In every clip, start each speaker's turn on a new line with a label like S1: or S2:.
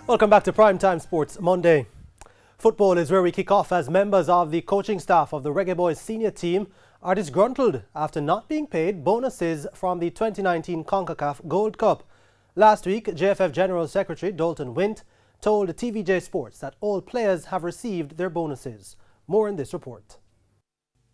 S1: Welcome back to Primetime Sports Monday. Football is where we kick off as members of the coaching staff of the Reggae Boys senior team are disgruntled after not being paid bonuses from the 2019 CONCACAF Gold Cup. Last week, JFF General Secretary Dalton Wint told TVJ Sports that all players have received their bonuses. More in this report.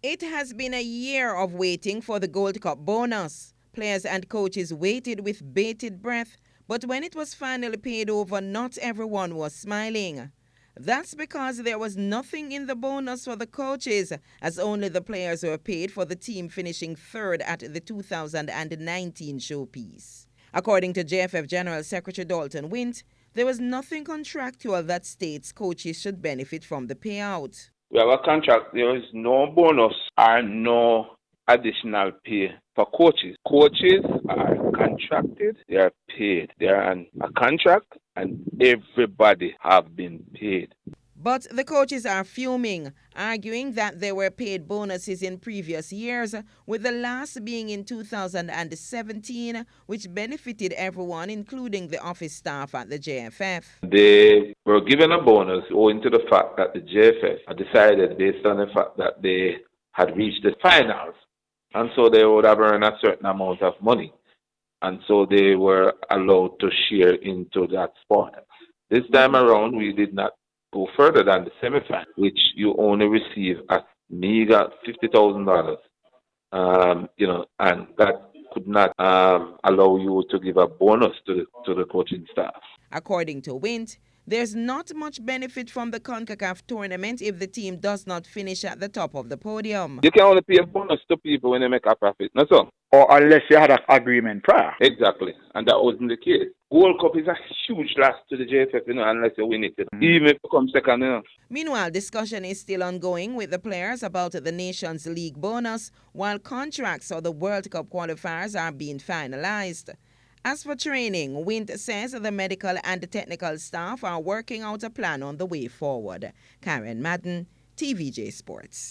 S2: It has been a year of waiting for the Gold Cup bonus. Players and coaches waited with bated breath, but when it was finally paid over, not everyone was smiling. That's because there was nothing in the bonus for the coaches, as only the players were paid for the team finishing third at the 2019 showpiece. According to JFF General Secretary Dalton Wint, there was nothing contractual that states coaches should benefit from the payout.
S3: We have a contract. There is no bonus or no additional pay for coaches. Coaches are contracted. They are paid. They are on a contract, and everybody have been paid.
S2: But the coaches are fuming, arguing that they were paid bonuses in previous years, with the last being in 2017, which benefited everyone, including the office staff at the JFF.
S3: They were given a bonus owing to the fact that the JFF had decided, based on the fact that they had reached the finals, and so they would have earned a certain amount of money, and so they were allowed to share into that spot. This time around, we did not go further than the semi-final, which you only receive a meager $50,000. And that could not allow you to give a bonus to the coaching staff.
S2: According to Wint, there's not much benefit from the CONCACAF tournament if the team does not finish at the top of the podium.
S3: You can only pay a bonus to people when they make a profit, that's all.
S4: Or unless you had an agreement prior.
S3: Exactly, and that wasn't the case. Gold Cup is a huge loss to the JFF, unless you win it. Even if you come second,
S2: Meanwhile, discussion is still ongoing with the players about the Nations League bonus, while contracts for the World Cup qualifiers are being finalized. As for training, Wint says the medical and technical staff are working out a plan on the way forward. Karen Madden, TVJ Sports.